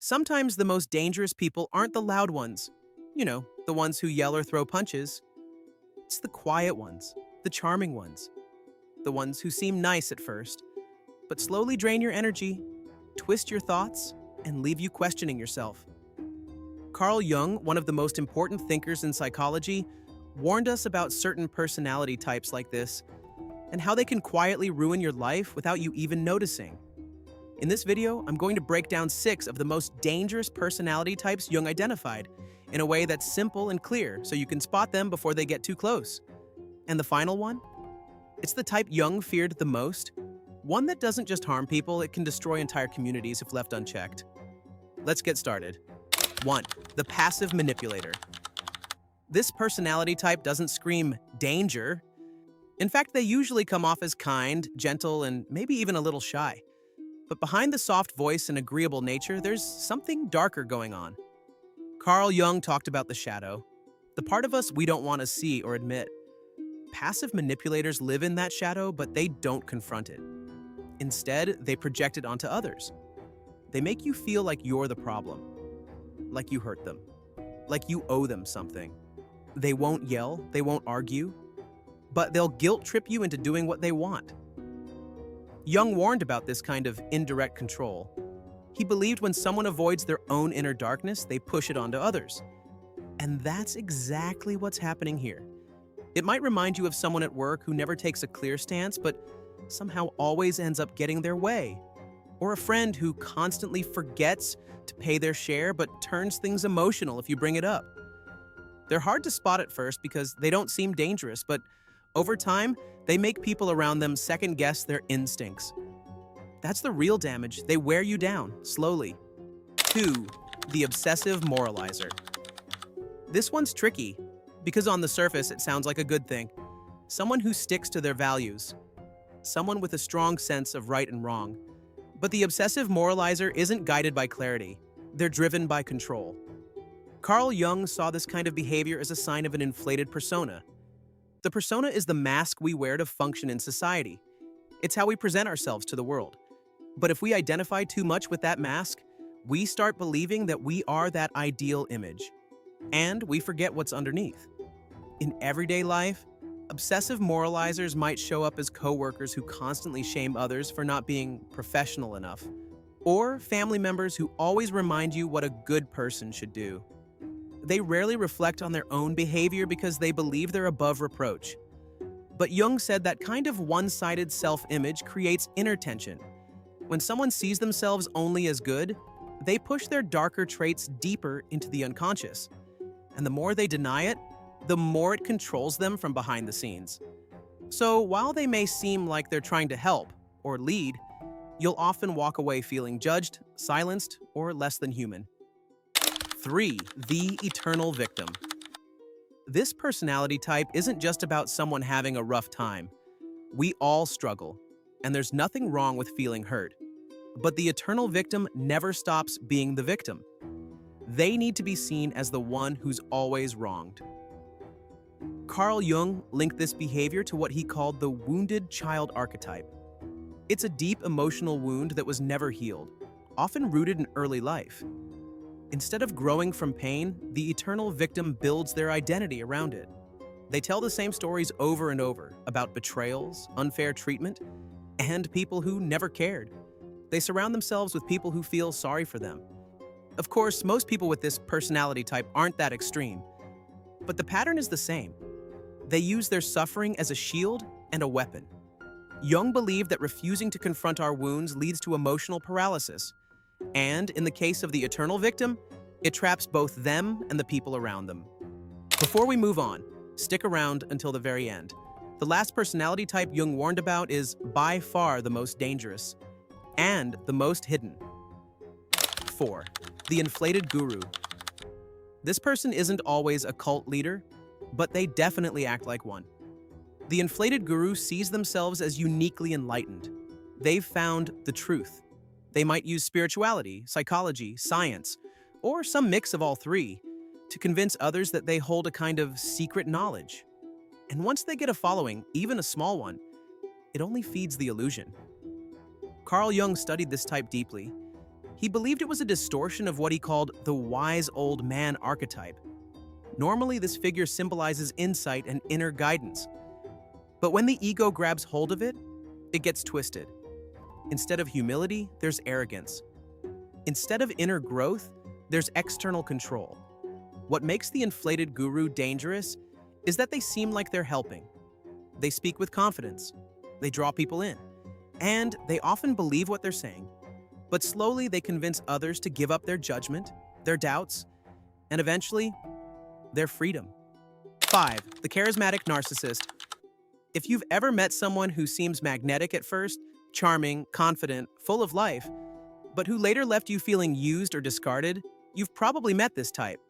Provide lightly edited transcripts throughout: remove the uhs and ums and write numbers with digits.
Sometimes the most dangerous people aren't the loud ones. The ones who yell or throw punches. It's the quiet ones, the charming ones, the ones who seem nice at first, but slowly drain your energy, twist your thoughts, and leave you questioning yourself. Carl Jung, one of the most important thinkers in psychology, warned us about certain personality types like this and how they can quietly ruin your life without you even noticing. In this video, I'm going to break down 6 of the most dangerous personality types Jung identified in a way that's simple and clear so you can spot them before they get too close. And the final one? It's the type Jung feared the most, one that doesn't just harm people, it can destroy entire communities if left unchecked. Let's get started. 1. The passive manipulator. This personality type doesn't scream danger. In fact, they usually come off as kind, gentle, and maybe even a little shy. But behind the soft voice and agreeable nature, there's something darker going on. Carl Jung talked about the shadow, the part of us we don't want to see or admit. Passive manipulators live in that shadow, but they don't confront it. Instead, they project it onto others. They make you feel like you're the problem, like you hurt them, like you owe them something. They won't yell, they won't argue, but they'll guilt trip you into doing what they want. Jung warned about this kind of indirect control. He believed when someone avoids their own inner darkness, they push it onto others. And that's exactly what's happening here. It might remind you of someone at work who never takes a clear stance, but somehow always ends up getting their way. Or a friend who constantly forgets to pay their share, but turns things emotional if you bring it up. They're hard to spot at first because they don't seem dangerous, but over time, they make people around them second-guess their instincts. That's the real damage. They wear you down, slowly. 2. The obsessive moralizer. This one's tricky, because on the surface it sounds like a good thing. Someone who sticks to their values. Someone with a strong sense of right and wrong. But the obsessive moralizer isn't guided by clarity. They're driven by control. Carl Jung saw this kind of behavior as a sign of an inflated persona. The persona is the mask we wear to function in society. It's how we present ourselves to the world. But if we identify too much with that mask, we start believing that we are that ideal image. And we forget what's underneath. In everyday life, obsessive moralizers might show up as coworkers who constantly shame others for not being professional enough, or family members who always remind you what a good person should do. They rarely reflect on their own behavior because they believe they're above reproach. But Jung said that kind of one-sided self-image creates inner tension. When someone sees themselves only as good, they push their darker traits deeper into the unconscious. And the more they deny it, the more it controls them from behind the scenes. So while they may seem like they're trying to help or lead, you'll often walk away feeling judged, silenced, or less than human. 3. The eternal victim. This personality type isn't just about someone having a rough time. We all struggle, and there's nothing wrong with feeling hurt. But the eternal victim never stops being the victim. They need to be seen as the one who's always wronged. Carl Jung linked this behavior to what he called the wounded child archetype. It's a deep emotional wound that was never healed, often rooted in early life. Instead of growing from pain, the eternal victim builds their identity around it. They tell the same stories over and over about betrayals, unfair treatment, and people who never cared. They surround themselves with people who feel sorry for them. Of course, most people with this personality type aren't that extreme, but the pattern is the same. They use their suffering as a shield and a weapon. Jung believed that refusing to confront our wounds leads to emotional paralysis. And in the case of the eternal victim, it traps both them and the people around them. Before we move on, stick around until the very end. The last personality type Jung warned about is by far the most dangerous and the most hidden. 4. The inflated guru. This person isn't always a cult leader, but they definitely act like one. The inflated guru sees themselves as uniquely enlightened. They've found the truth. They might use spirituality, psychology, science, or some mix of all three to convince others that they hold a kind of secret knowledge. And once they get a following, even a small one, it only feeds the illusion. Carl Jung studied this type deeply. He believed it was a distortion of what he called the wise old man archetype. Normally, this figure symbolizes insight and inner guidance. But when the ego grabs hold of it, it gets twisted. Instead of humility, there's arrogance. Instead of inner growth, there's external control. What makes the inflated guru dangerous is that they seem like they're helping. They speak with confidence. They draw people in. And they often believe what they're saying. But slowly, they convince others to give up their judgment, their doubts, and eventually, their freedom. 5. The charismatic narcissist. If you've ever met someone who seems magnetic at first, charming, confident, full of life, but who later left you feeling used or discarded, you've probably met this type.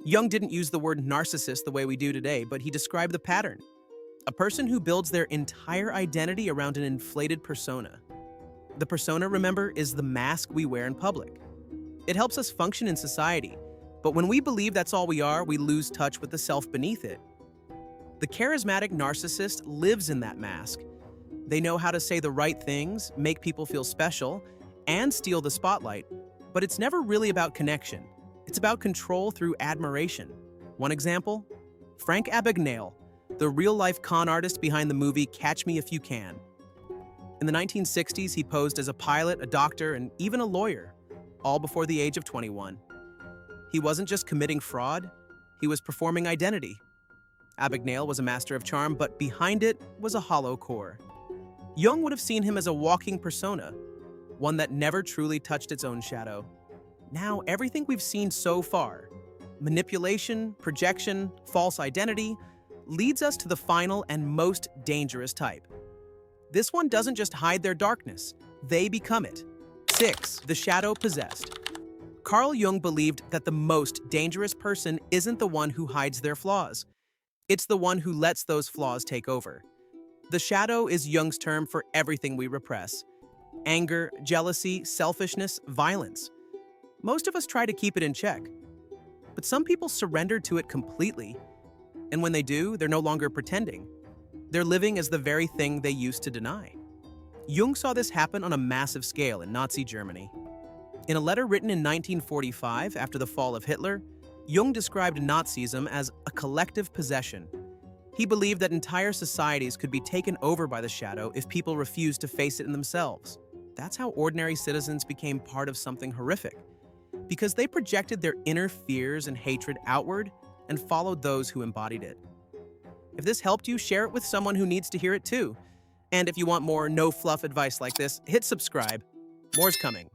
Jung didn't use the word narcissist the way we do today, but he described the pattern. A person who builds their entire identity around an inflated persona. The persona, remember, is the mask we wear in public. It helps us function in society, but when we believe that's all we are, we lose touch with the self beneath it. The charismatic narcissist lives in that mask. They know how to say the right things, make people feel special, and steal the spotlight, but it's never really about connection. It's about control through admiration. One example? Frank Abagnale, the real-life con artist behind the movie Catch Me If You Can. In the 1960s, he posed as a pilot, a doctor, and even a lawyer, all before the age of 21. He wasn't just committing fraud, he was performing identity. Abagnale was a master of charm, but behind it was a hollow core. Jung would have seen him as a walking persona, one that never truly touched its own shadow. Now, everything we've seen so far, manipulation, projection, false identity, leads us to the final and most dangerous type. This one doesn't just hide their darkness, they become it. 6. The shadow possessed. Carl Jung believed that the most dangerous person isn't the one who hides their flaws. It's the one who lets those flaws take over. The shadow is Jung's term for everything we repress. Anger, jealousy, selfishness, violence. Most of us try to keep it in check. But some people surrender to it completely. And when they do, they're no longer pretending. They're living as the very thing they used to deny. Jung saw this happen on a massive scale in Nazi Germany. In a letter written in 1945 after the fall of Hitler, Jung described Nazism as a collective possession. He believed that entire societies could be taken over by the shadow if people refused to face it in themselves. That's how ordinary citizens became part of something horrific, because they projected their inner fears and hatred outward and followed those who embodied it. If this helped you, share it with someone who needs to hear it too. And if you want more no-fluff advice like this, hit subscribe. More's coming.